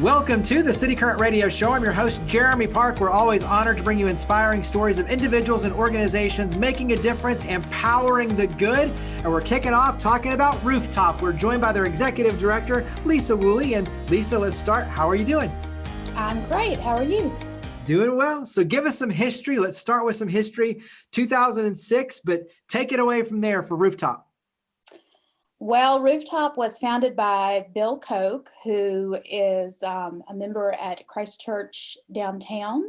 Welcome to the City Current Radio Show. I'm your host, Jeremy Park. We're always honored to bring you inspiring stories of individuals and organizations making a difference, empowering the good. And we're kicking off talking about RoofTop. We're joined by their executive director, Lisa Wooley. And Lisa, let's start. How are you doing? I'm great. How are you? Doing well. So give us some history. Let's start with some history. 2006, but take it away from there for RoofTop. Well, RoofTop was founded by Bill Koch, who is a member at Christ Church downtown.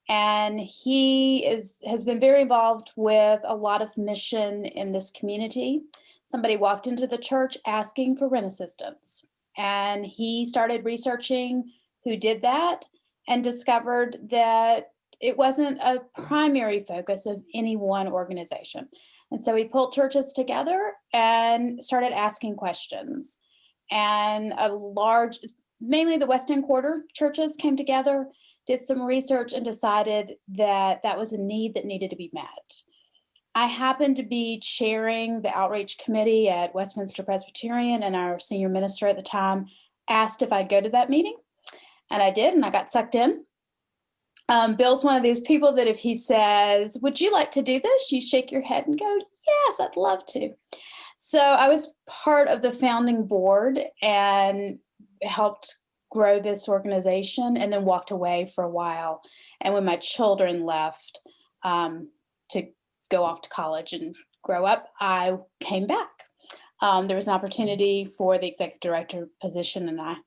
And he has been very involved with a lot of mission in this community. Somebody walked into the church asking for rent assistance, and he started researching who did that and discovered that it wasn't a primary focus of any one organization. And so he pulled churches together and started asking questions. And mainly the West End Quarter churches came together, did some research, and decided that that was a need that needed to be met. I happened to be chairing the outreach committee at Westminster Presbyterian, and our senior minister at the time asked if I'd go to that meeting. And I did, and I got sucked in. Bill's one of these people that if he says, "Would you like to do this?" you shake your head and go, "Yes, I'd love to." So I was part of the founding board and helped grow this organization, and then walked away for a while. And when my children left to go off to college and grow up, I came back. There was an opportunity for the executive director position, and I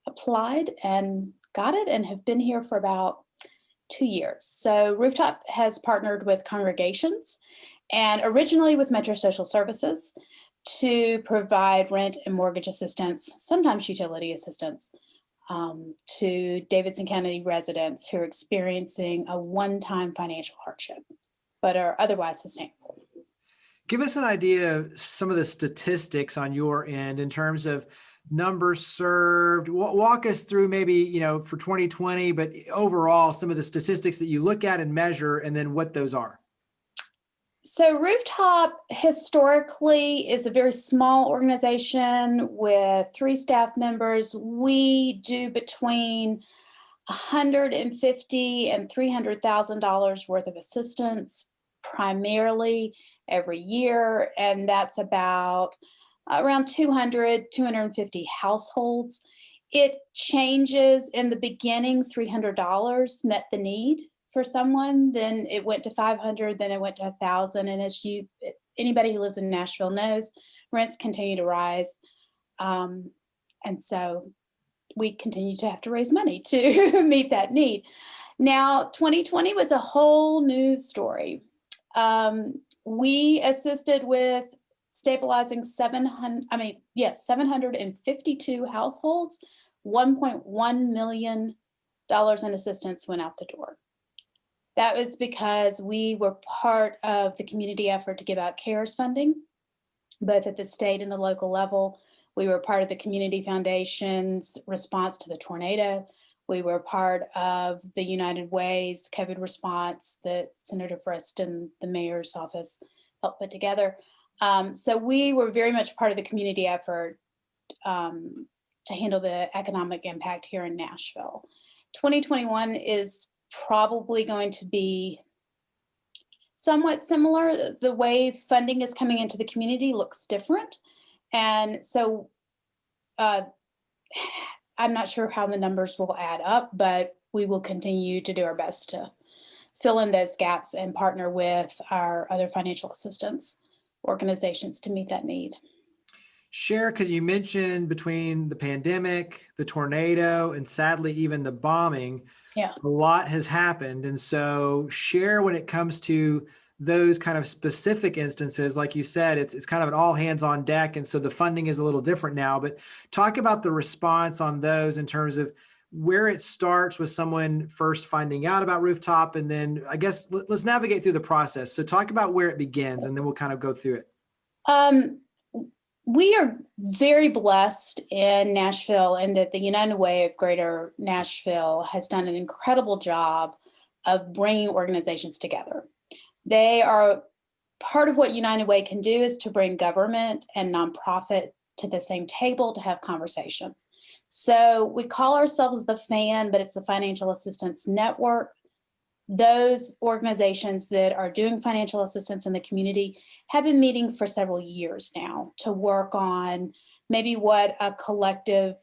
applied and got it and have been here for about 2 years. So RoofTop has partnered with congregations and originally with Metro Social Services to provide rent and mortgage assistance, sometimes utility assistance, to Davidson County residents who are experiencing a one-time financial hardship, but are otherwise sustainable. Give us an idea of some of the statistics on your end in terms of numbers served. Walk us through maybe, for 2020, but overall, some of the statistics that you look at and measure, and then what those are. So RoofTop historically is a very small organization with 3 staff members. We do between $150,000 and $300,000 worth of assistance primarily every year, and that's about around 250 households. It changes. In the beginning, $300 met the need for someone, then it went to $500, then it went to $1,000. And as anybody who lives in Nashville knows, rents continue to rise. And so we continue to have to raise money to meet that need. Now, 2020 was a whole new story. We assisted with stabilizing 752 households. $1.1 million in assistance went out the door. That was because we were part of the community effort to give out CARES funding, both at the state and the local level. We were part of the Community Foundation's response to the tornado. We were part of the United Way's COVID response that Senator Frist and the mayor's office helped put together. So we were very much part of the community effort to handle the economic impact here in Nashville. 2021 is probably going to be somewhat similar. The way funding is coming into the community looks different. And so I'm not sure how the numbers will add up, but we will continue to do our best to fill in those gaps and partner with our other financial assistance organizations to meet that need. Share, because you mentioned between the pandemic, the tornado, and sadly even the bombing, a lot has happened. And so share when it comes to those kind of specific instances, like you said, it's kind of an all hands on deck. And so the funding is a little different now, but talk about the response on those in terms of where it starts with someone first finding out about RoofTop. And then I guess let's navigate through the process. So talk about where it begins, and then we'll kind of go through it. We are very blessed in Nashville in that the United Way of Greater Nashville has done an incredible job of bringing organizations together. They are part of what United Way can do is to bring government and nonprofit to the same table to have conversations. So we call ourselves the FAN, but it's the Financial Assistance Network. Those organizations that are doing financial assistance in the community have been meeting for several years now to work on maybe what a collective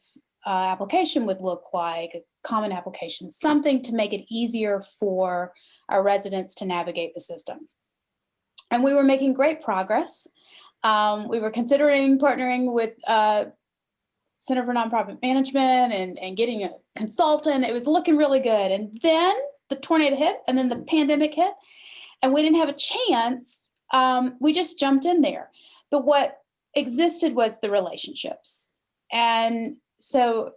application would look like, a common application, something to make it easier for our residents to navigate the system. And we were making great progress. We were considering partnering with Center for Nonprofit Management and getting a consultant. It was looking really good. And then the tornado hit, and then the pandemic hit, and we didn't have a chance. We just jumped in there. But what existed was the relationships. And so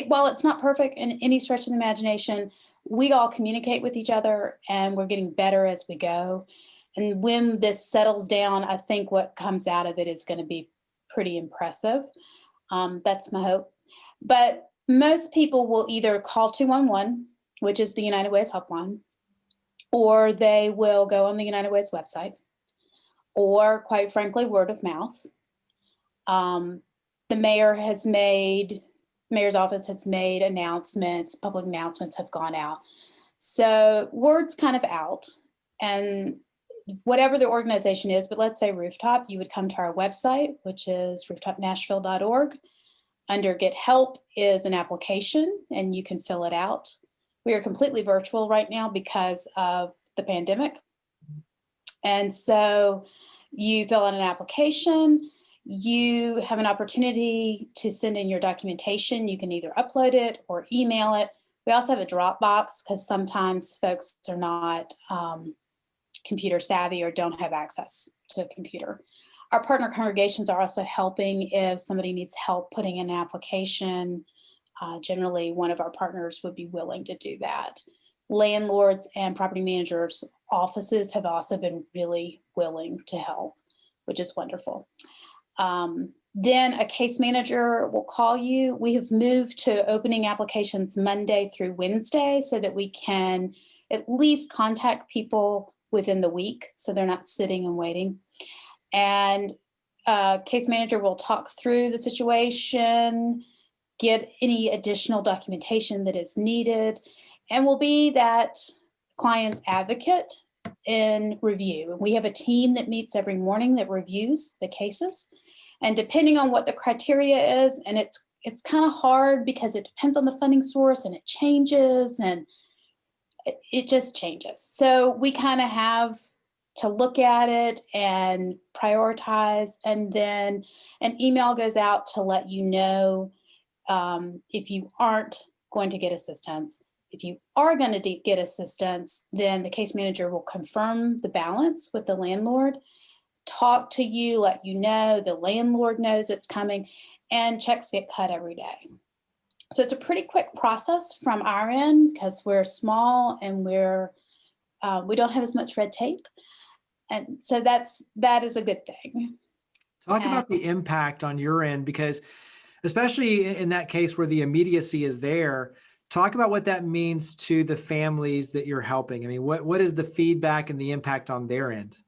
while it's not perfect in any stretch of the imagination, we all communicate with each other, and we're getting better as we go. And when this settles down, I think what comes out of it is going to be pretty impressive. That's my hope. But most people will either call 211, which is the United Way's helpline, or they will go on the United Way's website, or quite frankly, word of mouth. The mayor's office has made announcements, public announcements have gone out. So word's kind of out, and whatever the organization is, but let's say RoofTop, you would come to our website, which is rooftopnashville.org. Under Get Help is an application, and you can fill it out. We are completely virtual right now because of the pandemic. And so you fill out an application, you have an opportunity to send in your documentation. You can either upload it or email it. We also have a Dropbox because sometimes folks are not computer savvy or don't have access to a computer. Our partner congregations are also helping if somebody needs help putting in an application. Generally, one of our partners would be willing to do that. Landlords and property managers' offices have also been really willing to help, which is wonderful. Then a case manager will call you. We have moved to opening applications Monday through Wednesday so that we can at least contact people within the week so they're not sitting and waiting. And case manager will talk through the situation, get any additional documentation that is needed, and will be that client's advocate in review. And we have a team that meets every morning that reviews the cases. And depending on what the criteria is, and it's kind of hard because it depends on the funding source and it changes and it just changes. So we kind of have to look at it and prioritize, and then an email goes out to let you know if you aren't going to get assistance. If you are going to get assistance, then the case manager will confirm the balance with the landlord, talk to you, let you know, the landlord knows it's coming, and checks get cut every day. So it's a pretty quick process from our end because we're small and we don't have as much red tape. And so that is a good thing. Talk about the impact on your end, because especially in that case where the immediacy is there, talk about what that means to the families that you're helping. I mean, what is the feedback and the impact on their end?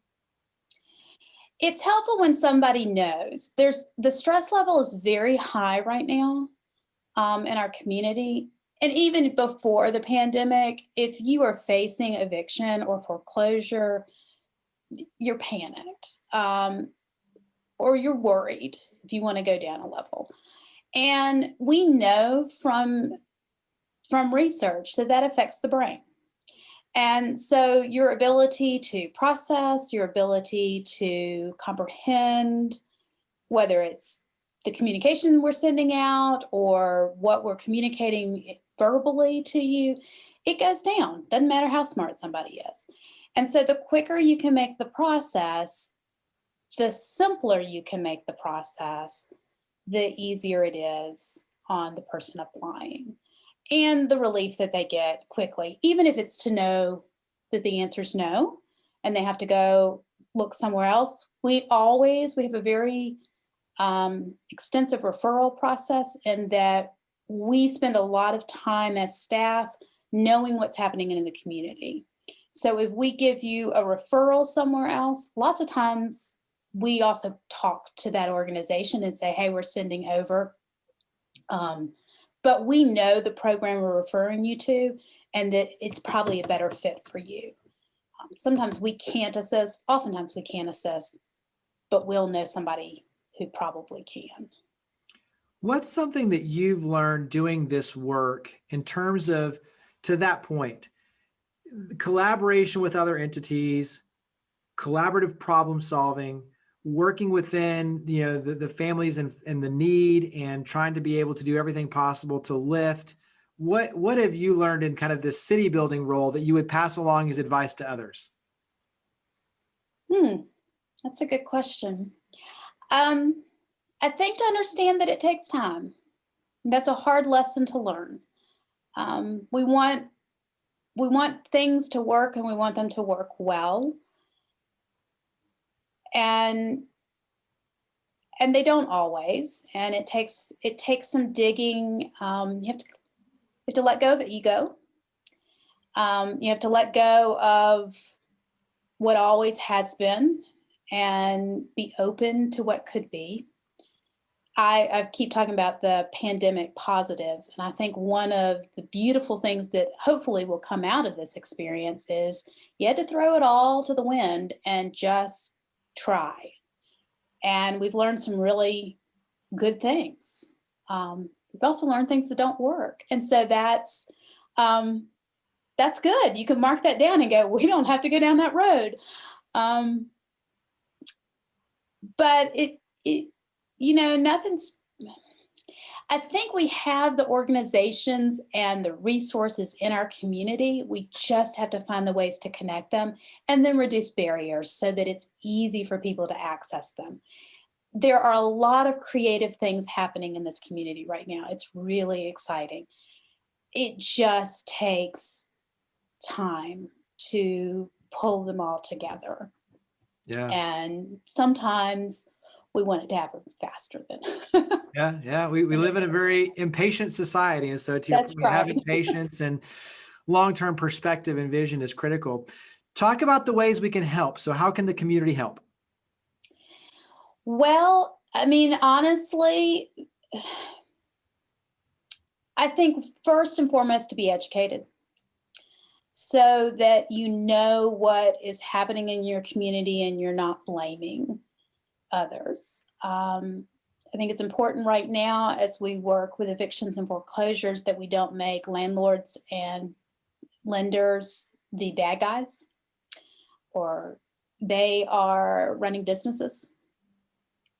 It's helpful when somebody knows. The stress level is very high right now in our community. And even before the pandemic, if you are facing eviction or foreclosure, you're panicked or you're worried if you want to go down a level. And we know from research that affects the brain. And so your ability to process, your ability to comprehend, whether it's the communication we're sending out or what we're communicating verbally to you, it goes down. Doesn't matter how smart somebody is. And so the quicker you can make the process, the simpler you can make the process, the easier it is on the person applying. And the relief that they get quickly, even if it's to know that the answer is no, and they have to go look somewhere else. We have a very extensive referral process in that we spend a lot of time as staff knowing what's happening in the community. So if we give you a referral somewhere else, lots of times we also talk to that organization and say, hey, we're sending over. But we know the program we're referring you to and that it's probably a better fit for you. Sometimes we can't assist, oftentimes we can't assist, but we'll know somebody who probably can. What's something that you've learned doing this work in terms of, to that point, collaboration with other entities, collaborative problem solving, working within, you know, the families and the need, and trying to be able to do everything possible to lift? What have you learned in kind of this city building role that you would pass along as advice to others? That's a good question. I think to understand that it takes time. That's a hard lesson to learn. We want things to work, and we want them to work well. And they don't always. And it takes some digging. You have to let go of the ego. You have to let go of what always has been and be open to what could be. I keep talking about the pandemic positives, and I think one of the beautiful things that hopefully will come out of this experience is you had to throw it all to the wind and just try. And we've learned some really good things. We've also learned things that don't work, and so that's good. You can mark that down and go, we don't have to go down that road. But I think we have the organizations and the resources in our community. We just have to find the ways to connect them and then reduce barriers so that it's easy for people to access them. There are a lot of creative things happening in this community right now. It's really exciting. It just takes time to pull them all together. Yeah. And sometimes we want it to happen faster than. Yeah. We live in a very impatient society. And so to your point, having patience and long-term perspective and vision is critical. Talk about the ways we can help. So how can the community help? Well, I mean, honestly, I think first and foremost to be educated so that you know what is happening in your community and you're not blaming others. I think it's important right now as we work with evictions and foreclosures that we don't make landlords and lenders the bad guys, or they are running businesses.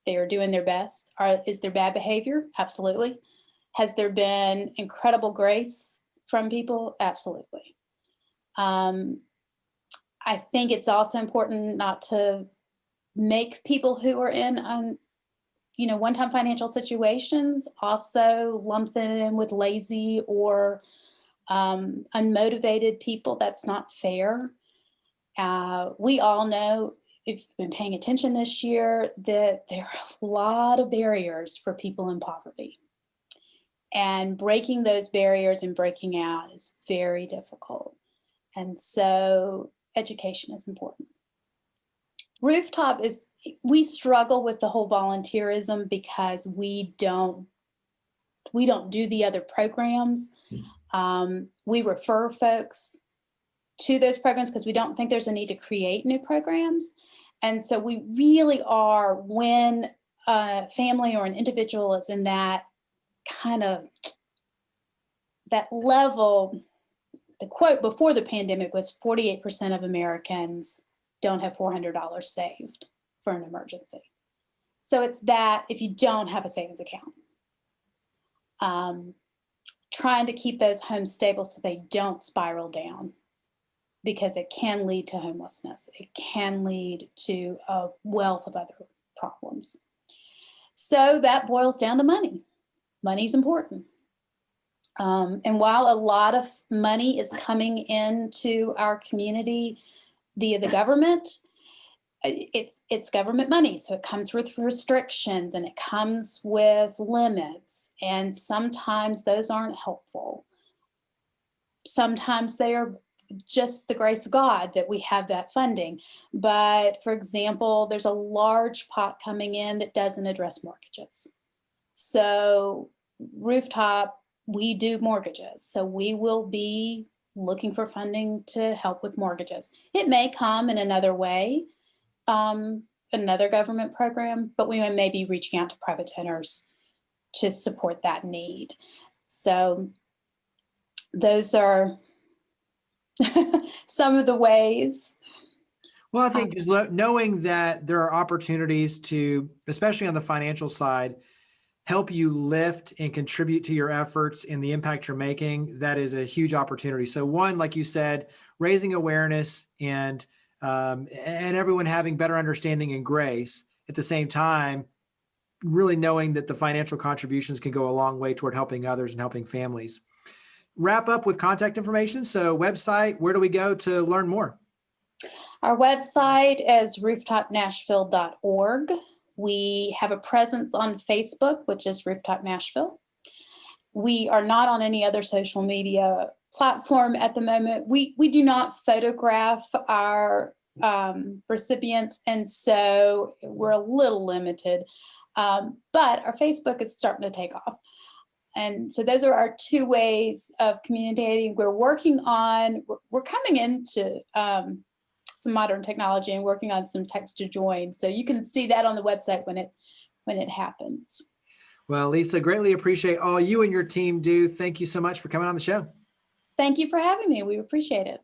They are doing their best. Is there bad behavior? Absolutely. Has there been incredible grace from people? Absolutely. I think it's also important not to make people who are in one-time financial situations also lump them in with lazy or unmotivated people. That's not fair. We all know, if you've been paying attention this year, that there are a lot of barriers for people in poverty. And breaking those barriers and breaking out is very difficult. And so education is important. Rooftop we struggle with the whole volunteerism because we don't do the other programs. We refer folks to those programs because we don't think there's a need to create new programs. And so we really are, when a family or an individual is in that kind of that level, the quote before the pandemic was 48% of Americans don't have $400 saved for an emergency. So it's that if you don't have a savings account, trying to keep those homes stable so they don't spiral down, because it can lead to homelessness. It can lead to a wealth of other problems. So that boils down to money. Money's important. And while a lot of money is coming into our community via the government, it's government money. So it comes with restrictions and it comes with limits. And sometimes those aren't helpful. Sometimes they are just the grace of God that we have that funding. But for example, there's a large pot coming in that doesn't address mortgages. So Rooftop, we do mortgages. So we will be looking for funding to help with mortgages. It may come in another way, another government program, but we may be reaching out to private owners to support that need. So those are some of the ways. Well, I think just knowing that there are opportunities to, especially on the financial side, help you lift and contribute to your efforts and the impact you're making, that is a huge opportunity. So one, like you said, raising awareness and everyone having better understanding and grace at the same time, really knowing that the financial contributions can go a long way toward helping others and helping families. Wrap up with contact information. So website, where do we go to learn more? Our website is rooftopnashville.org. We have a presence on Facebook, which is Rooftop Nashville. We are not on any other social media platform at the moment. We do not photograph our recipients, and so we're a little limited. But our Facebook is starting to take off. And so those are our two ways of communicating. We're coming into some modern technology and working on some text to join. So you can see that on the website when it happens. Well, Lisa, greatly appreciate all you and your team do. Thank you so much for coming on the show. Thank you for having me. We appreciate it.